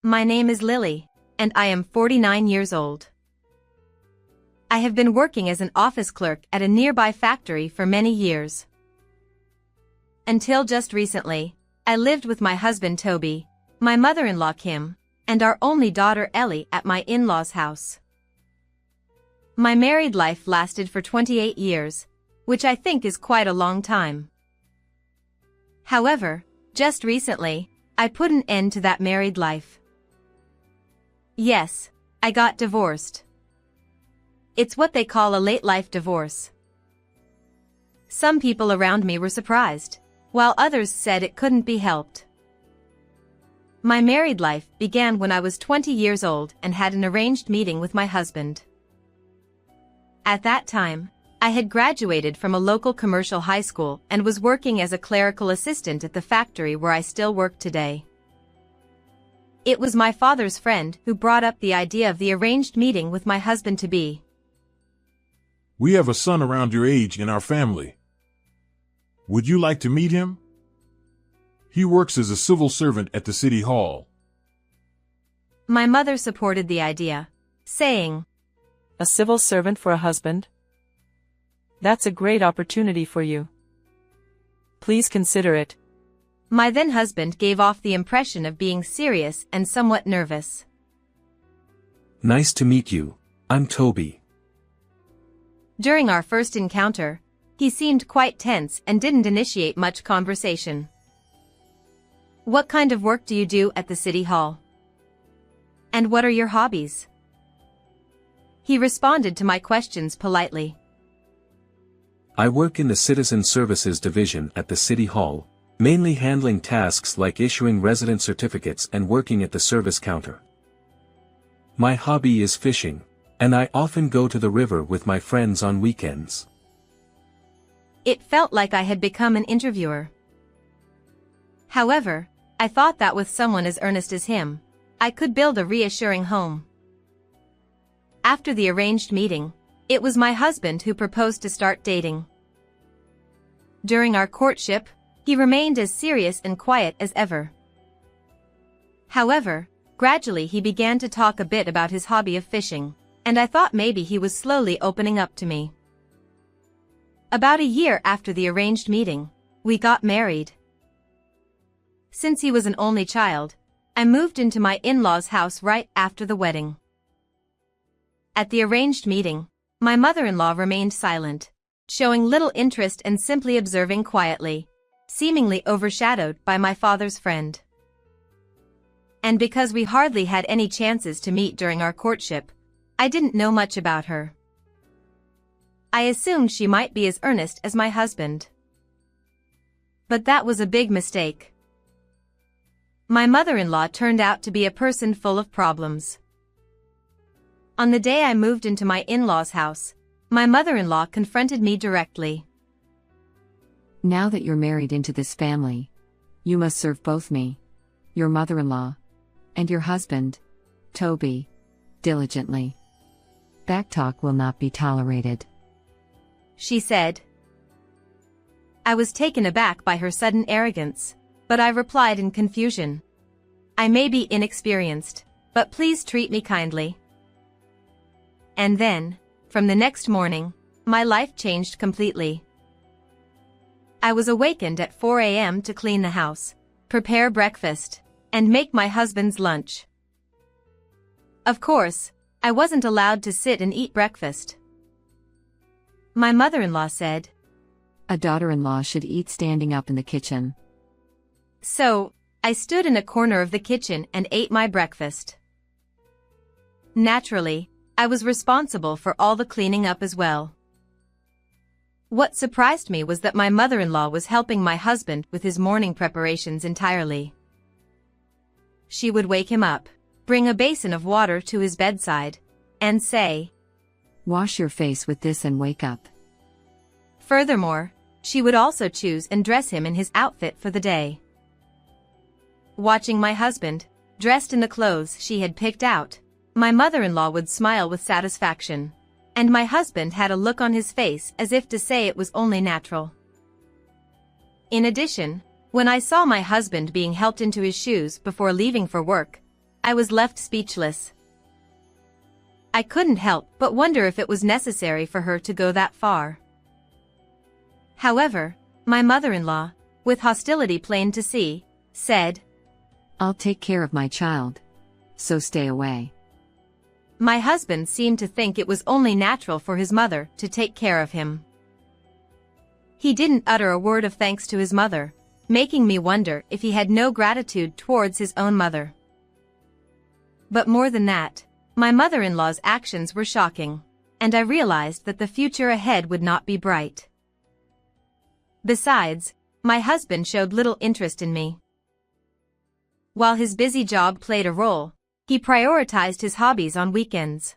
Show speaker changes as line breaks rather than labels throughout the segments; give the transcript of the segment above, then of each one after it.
My name is Lily, and I am 49 years old. I have been working as an office clerk at a nearby factory for many years. Until just recently, I lived with my husband Toby, my mother-in-law Kim, and our only daughter Ellie at my in-laws' house. My married life lasted for 28 years, which I think is quite a long time. However, just recently, I put an end to that married life. Yes, I got divorced. It's what they call a late-life divorce. Some people around me were surprised, while others said it couldn't be helped. My married life began when I was 20 years old and had an arranged meeting with my husband. At that time, I had graduated from a local commercial high school and was working as a clerical assistant at the factory where I still work today. It was my father's friend who brought up the idea of the arranged meeting with my husband-to-be.
We have a son around your age in our family. Would you like to meet him? He works as a civil servant at the city hall.
My mother supported the idea, saying,
"A civil servant for a husband? That's a great opportunity for you. Please consider it."
My then-husband gave off the impression of being serious and somewhat nervous.
"Nice to meet you. I'm Toby."
During our first encounter, he seemed quite tense and didn't initiate much conversation. "What kind of work do you do at the city hall? And what are your hobbies?" He responded to my questions politely.
"I work in the Citizen Services Division at the City Hall, mainly handling tasks like issuing resident certificates and working at the service counter. My hobby is fishing, and I often go to the river with my friends on weekends."
It felt like I had become an interviewer. However, I thought that with someone as earnest as him, I could build a reassuring home. After the arranged meeting, it was my husband who proposed to start dating. During our courtship, he remained as serious and quiet as ever. However, gradually he began to talk a bit about his hobby of fishing, and I thought maybe he was slowly opening up to me. About a year after the arranged meeting, we got married. Since he was an only child, I moved into my in-laws' house right after the wedding. At the arranged meeting, my mother-in-law remained silent, showing little interest and simply observing quietly, seemingly overshadowed by my father's friend. And because we hardly had any chances to meet during our courtship, I didn't know much about her. I assumed she might be as earnest as my husband. But that was a big mistake. My mother-in-law turned out to be a person full of problems. On the day I moved into my in-laws' house, my mother-in-law confronted me directly.
"Now that you're married into this family, you must serve both me, your mother-in-law, and your husband, Toby, diligently. Backtalk will not be tolerated,"
she said. I was taken aback by her sudden arrogance, but I replied in confusion. "I may be inexperienced, but please treat me kindly." And then, from the next morning, my life changed completely. I was awakened at 4 a.m. to clean the house, prepare breakfast, and make my husband's lunch. Of course, I wasn't allowed to sit and eat breakfast. My mother-in-law said,
"A daughter-in-law should eat standing up in the kitchen."
So, I stood in a corner of the kitchen and ate my breakfast. Naturally, I was responsible for all the cleaning up as well. What surprised me was that my mother-in-law was helping my husband with his morning preparations entirely. She would wake him up, bring a basin of water to his bedside, and say,
"Wash your face with this and wake up."
Furthermore, she would also choose and dress him in his outfit for the day. Watching my husband, dressed in the clothes she had picked out, my mother-in-law would smile with satisfaction, and my husband had a look on his face as if to say it was only natural. In addition, when I saw my husband being helped into his shoes before leaving for work, I was left speechless. I couldn't help but wonder if it was necessary for her to go that far. However, my mother-in-law, with hostility plain to see, said,
I'll take care of my child. So stay away.
My husband seemed to think it was only natural for his mother to take care of him. He didn't utter a word of thanks to his mother, making me wonder if he had no gratitude towards his own mother. But more than that, my mother-in-law's actions were shocking, and I realized that the future ahead would not be bright. Besides, my husband showed little interest in me. While his busy job played a role, he prioritized his hobbies on weekends.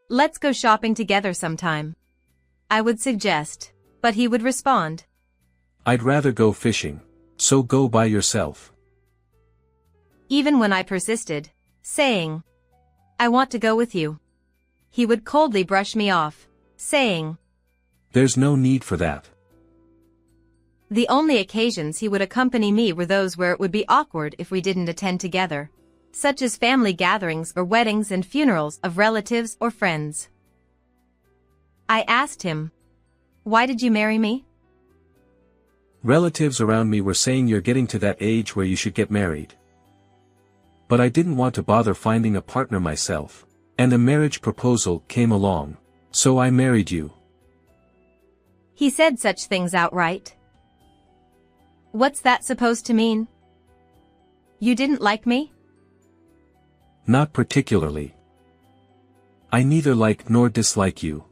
Let's go shopping together sometime, I would suggest, but he would respond,
I'd rather go fishing, so go by yourself.
Even when I persisted, saying, I want to go with you, he would coldly brush me off, saying,
There's no need for that.
The only occasions he would accompany me were those where it would be awkward if we didn't attend together, such as family gatherings or weddings and funerals of relatives or friends. I asked him, Why did you marry me?
Relatives around me were saying you're getting to that age where you should get married. But I didn't want to bother finding a partner myself, and a marriage proposal came along, so I married you.
He said such things outright. What's that supposed to mean? You didn't like me?
Not particularly. I neither like nor dislike you.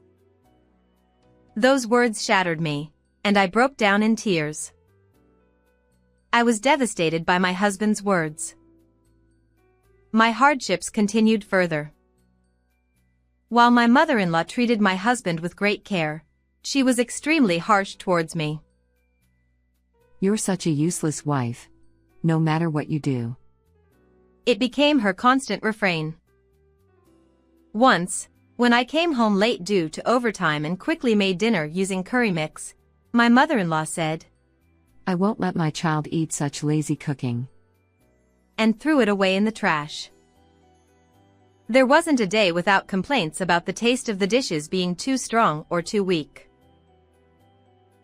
Those words shattered me, and I broke down in tears. I was devastated by my husband's words. My hardships continued further. While my mother-in-law treated my husband with great care, she was extremely harsh towards me.
You're such a useless wife. No matter what you do.
It became her constant refrain. Once, when I came home late due to overtime and quickly made dinner using curry mix, my mother-in-law said,
I won't let my child eat such lazy cooking.
And threw it away in the trash. There wasn't a day without complaints about the taste of the dishes being too strong or too weak.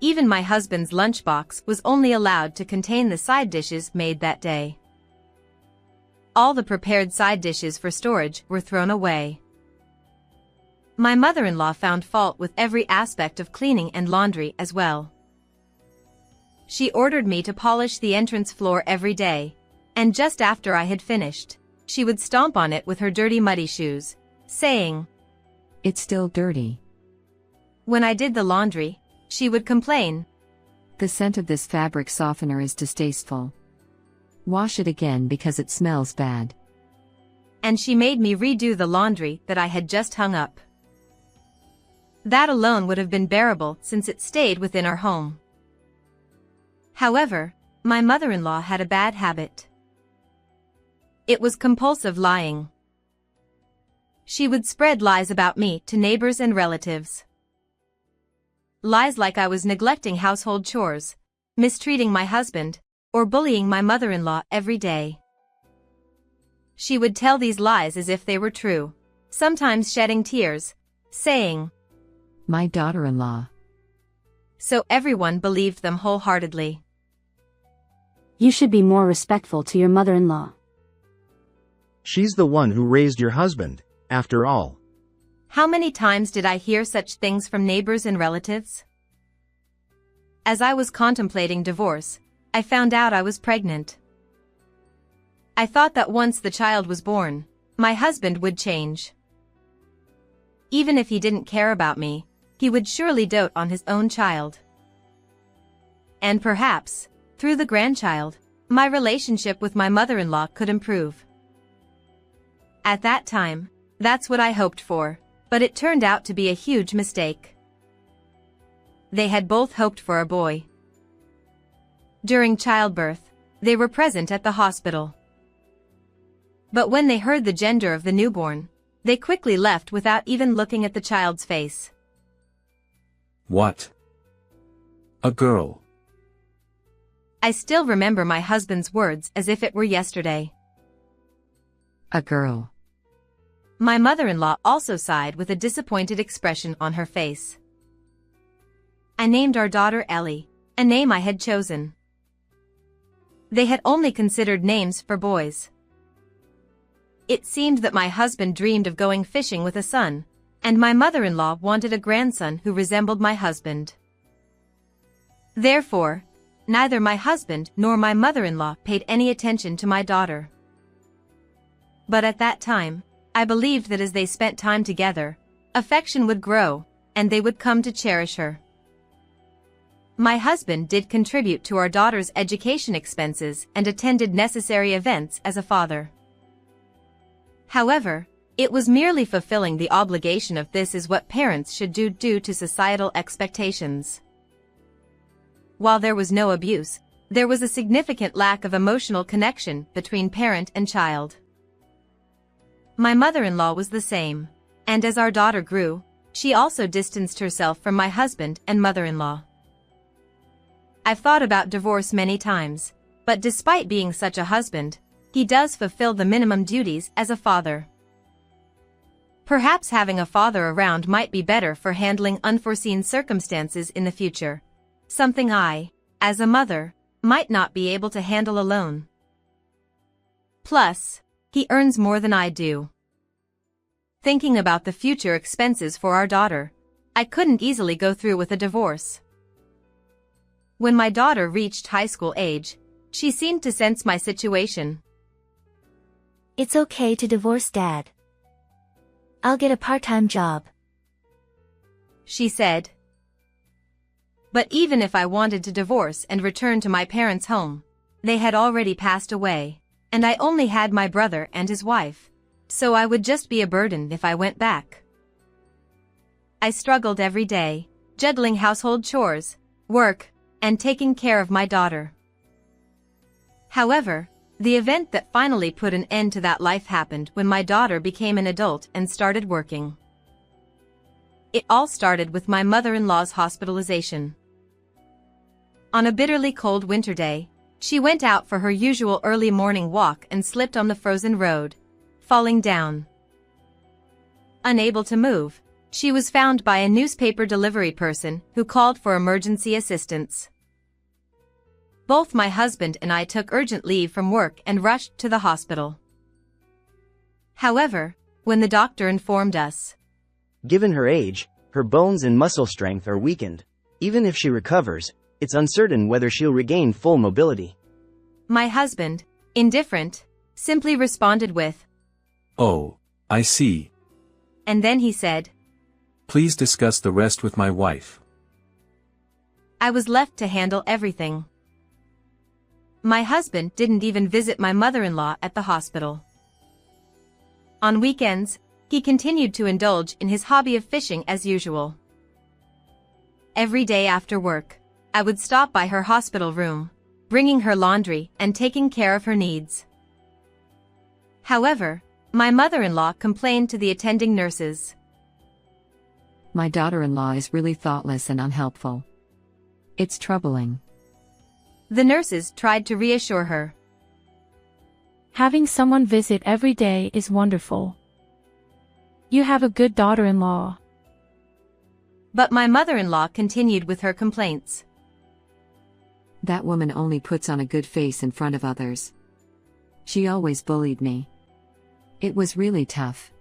Even my husband's lunchbox was only allowed to contain the side dishes made that day. All the prepared side dishes for storage were thrown away. My mother-in-law found fault with every aspect of cleaning and laundry as well. She ordered me to polish the entrance floor every day, and just after I had finished, she would stomp on it with her dirty muddy shoes, saying,
It's still dirty.
When I did the laundry, she would complain,
The scent of this fabric softener is distasteful. Wash it again because it smells bad.
And she made me redo the laundry that I had just hung up. That alone would have been bearable since it stayed within our home. However, my mother-in-law had a bad habit. It was compulsive lying. She would spread lies about me to neighbors and relatives. Lies like I was neglecting household chores, mistreating my husband, or bullying my mother-in-law every day. She would tell these lies as if they were true, sometimes shedding tears, saying,
My daughter-in-law.
So everyone believed them wholeheartedly.
You should be more respectful to your mother-in-law.
She's the one who raised your husband, after all.
How many times did I hear such things from neighbors and relatives? As I was contemplating divorce, I found out I was pregnant. I thought that once the child was born, my husband would change. Even if he didn't care about me, he would surely dote on his own child. And perhaps, through the grandchild, my relationship with my mother-in-law could improve. At that time, that's what I hoped for, but it turned out to be a huge mistake. They had both hoped for a boy. During childbirth, they were present at the hospital. But when they heard the gender of the newborn, they quickly left without even looking at the child's face.
What? A girl.
I still remember my husband's words as if it were yesterday.
A girl.
My mother-in-law also sighed with a disappointed expression on her face. I named our daughter Ellie, a name I had chosen. They had only considered names for boys. It seemed that my husband dreamed of going fishing with a son, and my mother-in-law wanted a grandson who resembled my husband. Therefore, neither my husband nor my mother-in-law paid any attention to my daughter. But at that time, I believed that as they spent time together, affection would grow, and they would come to cherish her. My husband did contribute to our daughter's education expenses and attended necessary events as a father. However, it was merely fulfilling the obligation of this is what parents should do due to societal expectations. While there was no abuse, there was a significant lack of emotional connection between parent and child. My mother-in-law was the same, and as our daughter grew, she also distanced herself from my husband and mother-in-law. I've thought about divorce many times, but despite being such a husband, he does fulfill the minimum duties as a father. Perhaps having a father around might be better for handling unforeseen circumstances in the future, something I, as a mother, might not be able to handle alone. Plus, he earns more than I do. Thinking about the future expenses for our daughter, I couldn't easily go through with a divorce. When my daughter reached high school age, she seemed to sense my situation.
It's okay to divorce Dad. I'll get a part-time job,
she said. But even if I wanted to divorce and return to my parents' home, they had already passed away, and I only had my brother and his wife, so I would just be a burden if I went back. I struggled every day, juggling household chores, work, and taking care of my daughter. However, the event that finally put an end to that life happened when my daughter became an adult and started working. It all started with my mother-in-law's hospitalization. On a bitterly cold winter day, she went out for her usual early morning walk and slipped on the frozen road, falling down. Unable to move, she was found by a newspaper delivery person who called for emergency assistance. Both my husband and I took urgent leave from work and rushed to the hospital. However, when the doctor informed us,
given her age, her bones and muscle strength are weakened. Even if she recovers, it's uncertain whether she'll regain full mobility.
My husband, indifferent, simply responded with,
"Oh, I see.
And then he said,
Please discuss the rest with my wife."
I was left to handle everything. My husband didn't even visit my mother-in-law at the hospital. On weekends, he continued to indulge in his hobby of fishing as usual. Every day after work, I would stop by her hospital room, bringing her laundry and taking care of her needs. However, my mother-in-law complained to the attending nurses.
My daughter-in-law is really thoughtless and unhelpful. It's troubling.
The nurses tried to reassure her.
Having someone visit every day is wonderful. You have a good daughter-in-law.
But my mother-in-law continued with her complaints.
That woman only puts on a good face in front of others. She always bullied me. It was really tough.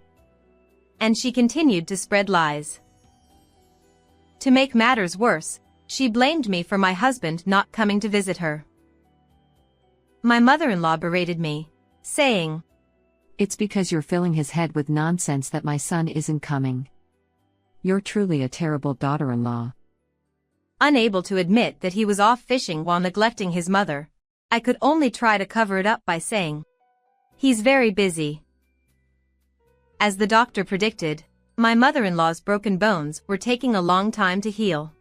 And she continued to spread lies. To make matters worse, she blamed me for my husband not coming to visit her. My mother-in-law berated me, saying,
"It's because you're filling his head with nonsense that my son isn't coming. You're truly a terrible daughter-in-law."
Unable to admit that he was off fishing while neglecting his mother, I could only try to cover it up by saying, "He's very busy." As the doctor predicted, my mother-in-law's broken bones were taking a long time to heal.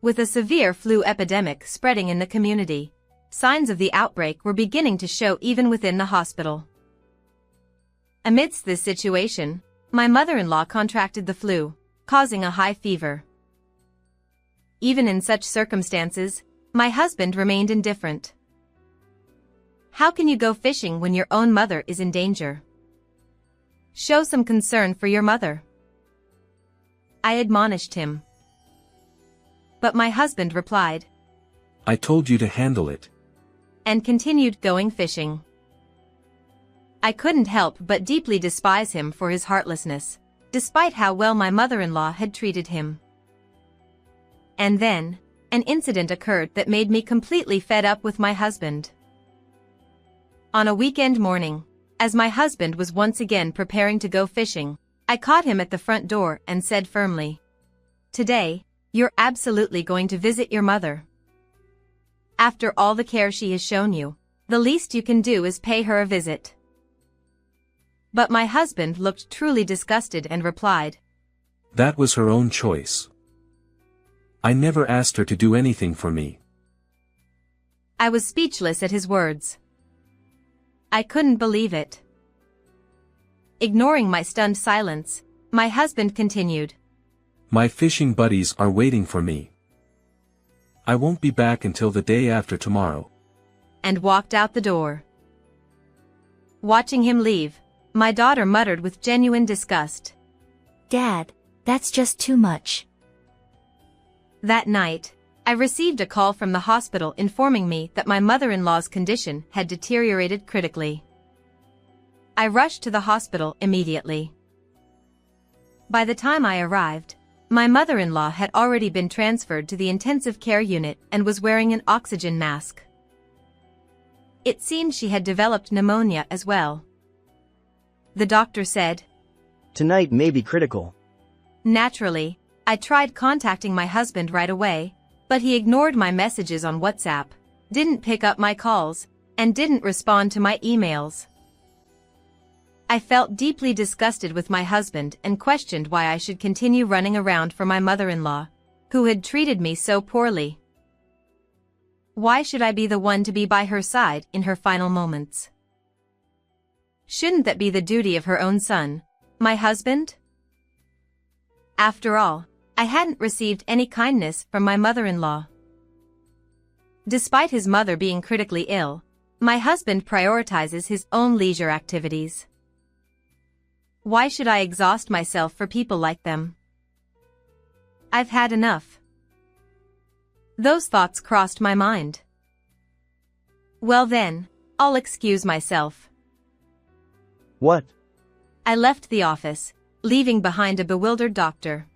With a severe flu epidemic spreading in the community, signs of the outbreak were beginning to show even within the hospital. Amidst this situation, my mother-in-law contracted the flu, causing a high fever. Even in such circumstances, my husband remained indifferent. How can you go fishing when your own mother is in danger? Show some concern for your mother. I admonished him. But my husband replied,
I told you to handle it.
And continued going fishing. I couldn't help but deeply despise him for his heartlessness, despite how well my mother-in-law had treated him. And then, an incident occurred that made me completely fed up with my husband. On a weekend morning, as my husband was once again preparing to go fishing, I caught him at the front door and said firmly, Today, you're absolutely going to visit your mother. After all the care she has shown you, the least you can do is pay her a visit. But my husband looked truly disgusted and replied,
That was her own choice. I never asked her to do anything for me.
I was speechless at his words. I couldn't believe it. Ignoring my stunned silence, my husband continued,
My fishing buddies are waiting for me. I won't be back until the day after tomorrow.
And walked out the door. Watching him leave, my daughter muttered with genuine disgust,
Dad, that's just too much.
That night, I received a call from the hospital informing me that my mother-in-law's condition had deteriorated critically. I rushed to the hospital immediately. By the time I arrived, my mother-in-law had already been transferred to the intensive care unit and was wearing an oxygen mask. It seemed she had developed pneumonia as well. The doctor said,
Tonight may be critical.
Naturally, I tried contacting my husband right away, but he ignored my messages on WhatsApp, didn't pick up my calls, and didn't respond to my emails. I felt deeply disgusted with my husband and questioned why I should continue running around for my mother-in-law, who had treated me so poorly. Why should I be the one to be by her side in her final moments? Shouldn't that be the duty of her own son, my husband? After all, I hadn't received any kindness from my mother-in-law. Despite his mother being critically ill, my husband prioritizes his own leisure activities. Why should I exhaust myself for people like them? I've had enough. Those thoughts crossed my mind. Well then, I'll excuse myself.
What?
I left the office, leaving behind a bewildered doctor.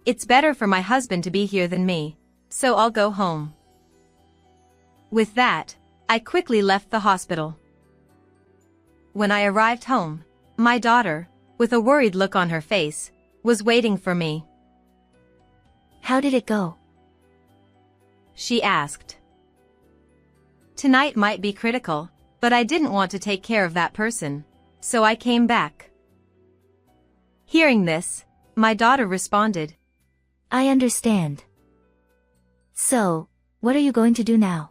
It's better for my husband to be here than me, so I'll go home. With that, I quickly left the hospital. When I arrived home, my daughter, with a worried look on her face, was waiting for me.
How did it go?
She asked. Tonight might be critical, but I didn't want to take care of that person, so I came back. Hearing this, my daughter responded,
I understand. So, what are you going to do now?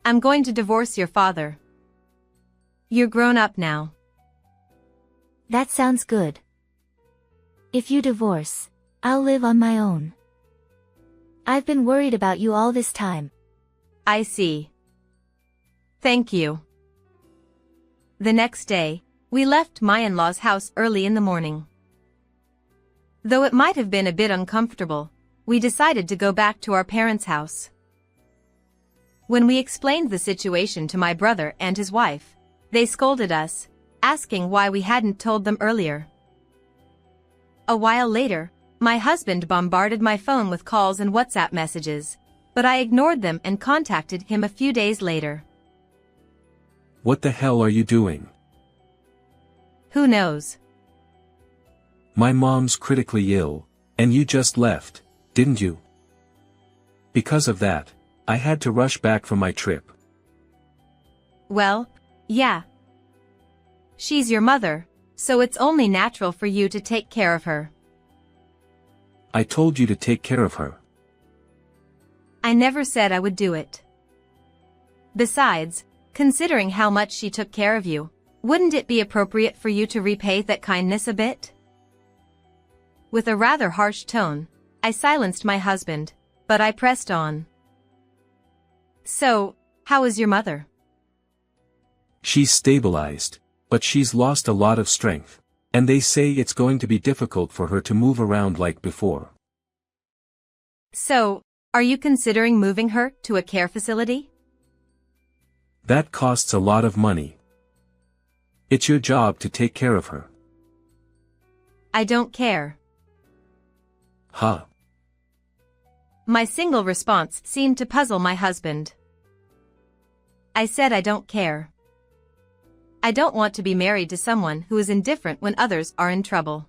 I'm going to divorce your father. You're grown up now.
That sounds good. If you divorce, I'll live on my own. I've been worried about you all this time.
I see. Thank you. The next day, we left my in-laws' house early in the morning. Though it might have been a bit uncomfortable, we decided to go back to our parents' house. When we explained the situation to my brother and his wife, they scolded us, asking why we hadn't told them earlier. A while later, my husband bombarded my phone with calls and WhatsApp messages, but I ignored them and contacted him a few days later.
What the hell are you doing?
Who knows?
My mom's critically ill, and you just left, didn't you? Because of that, I had to rush back from my trip.
Well, yeah. She's your mother, so it's only natural for you to take care of her.
I told you to take care of her.
I never said I would do it. Besides, considering how much she took care of you, wouldn't it be appropriate for you to repay that kindness a bit? With a rather harsh tone, I silenced my husband, but I pressed on. So, How is your mother?
She's stabilized, but she's lost a lot of strength, and they say it's going to be difficult for her to move around like before.
So, are you considering moving her to a care facility?
That costs a lot of money. It's your job to take care of her.
I don't care.
Huh.
My single response seemed to puzzle my husband. I said I don't care. I don't want to be married to someone who is indifferent when others are in trouble.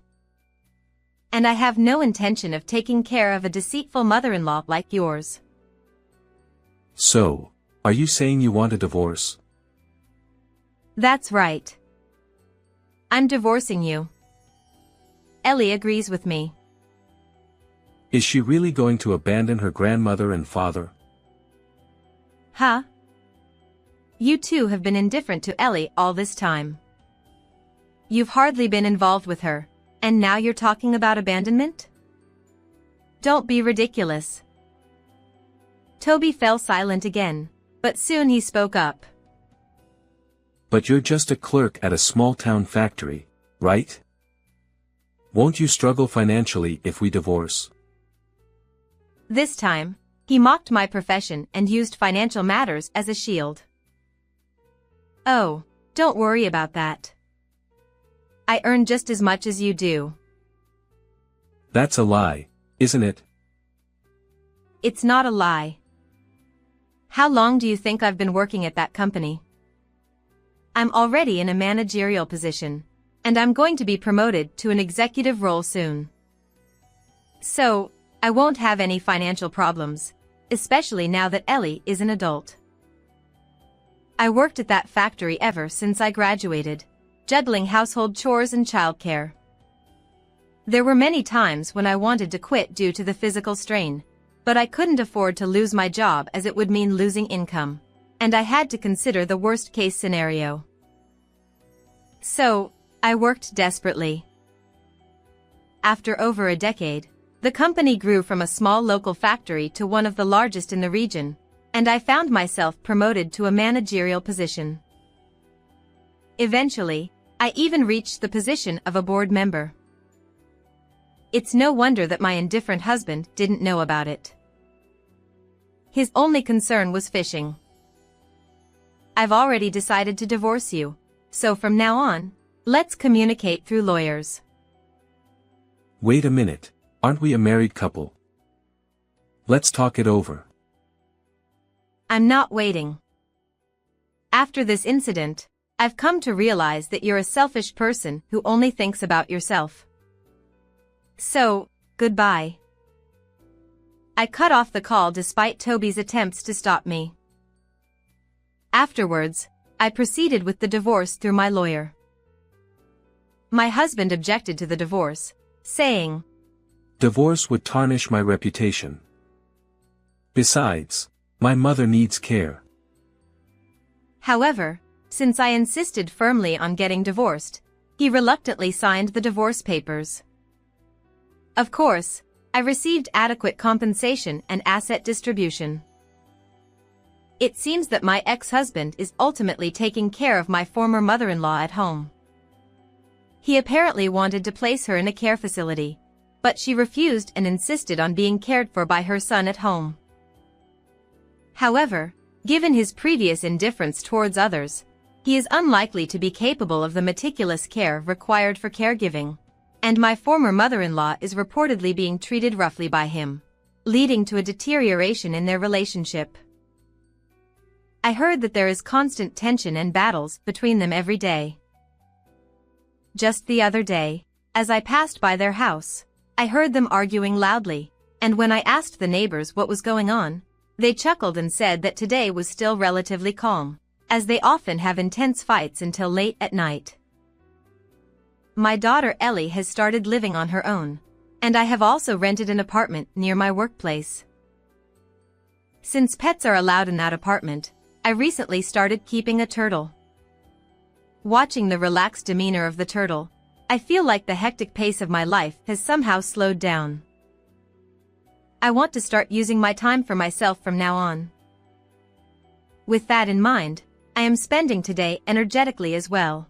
And I have no intention of taking care of a deceitful mother-in-law like yours.
So, are you saying you want a divorce?
That's right. I'm divorcing you. Ellie agrees with me.
Is she really going to abandon her grandmother and father?
Huh? You two have been indifferent to Ellie all this time. You've hardly been involved with her, and now you're talking about abandonment? Don't be ridiculous. Toby fell silent again, but soon he spoke up.
But you're just a clerk at a small-town factory, right? Won't you struggle financially if we divorce?
This time, he mocked my profession and used financial matters as a shield. Oh, don't worry about that. I earn just as much as you do.
That's a lie, isn't it?
It's not a lie. How long do you think I've been working at that company? I'm already in a managerial position, and I'm going to be promoted to an executive role soon. So, I won't have any financial problems, especially now that Ellie is an adult. I worked at that factory ever since I graduated, juggling household chores and childcare. There were many times when I wanted to quit due to the physical strain, but I couldn't afford to lose my job as it would mean losing income, and I had to consider the worst-case scenario. So, I worked desperately. After over a decade, the company grew from a small local factory to one of the largest in the region, and I found myself promoted to a managerial position. Eventually, I even reached the position of a board member. It's no wonder that my indifferent husband didn't know about it. His only concern was fishing. I've already decided to divorce you, so from now on, let's communicate through lawyers.
Wait a minute, aren't we a married couple? Let's talk it over.
I'm not waiting. After this incident, I've come to realize that you're a selfish person who only thinks about yourself. So, goodbye. I cut off the call despite Toby's attempts to stop me. Afterwards, I proceeded with the divorce through my lawyer. My husband objected to the divorce, saying,
Divorce would tarnish my reputation. Besides, my mother needs care.
However, since I insisted firmly on getting divorced, he reluctantly signed the divorce papers. Of course, I received adequate compensation and asset distribution. It seems that my ex-husband is ultimately taking care of my former mother-in-law at home. He apparently wanted to place her in a care facility, but she refused and insisted on being cared for by her son at home. However, given his previous indifference towards others, he is unlikely to be capable of the meticulous care required for caregiving, and my former mother-in-law is reportedly being treated roughly by him, leading to a deterioration in their relationship. I heard that there is constant tension and battles between them every day. Just the other day, as I passed by their house, I heard them arguing loudly, and when I asked the neighbors what was going on, they chuckled and said that today was still relatively calm, as they often have intense fights until late at night. My daughter Ellie has started living on her own, and I have also rented an apartment near my workplace. Since pets are allowed in that apartment, I recently started keeping a turtle. Watching the relaxed demeanor of the turtle, I feel like the hectic pace of my life has somehow slowed down. I want to start using my time for myself from now on. With that in mind, I am spending today energetically as well.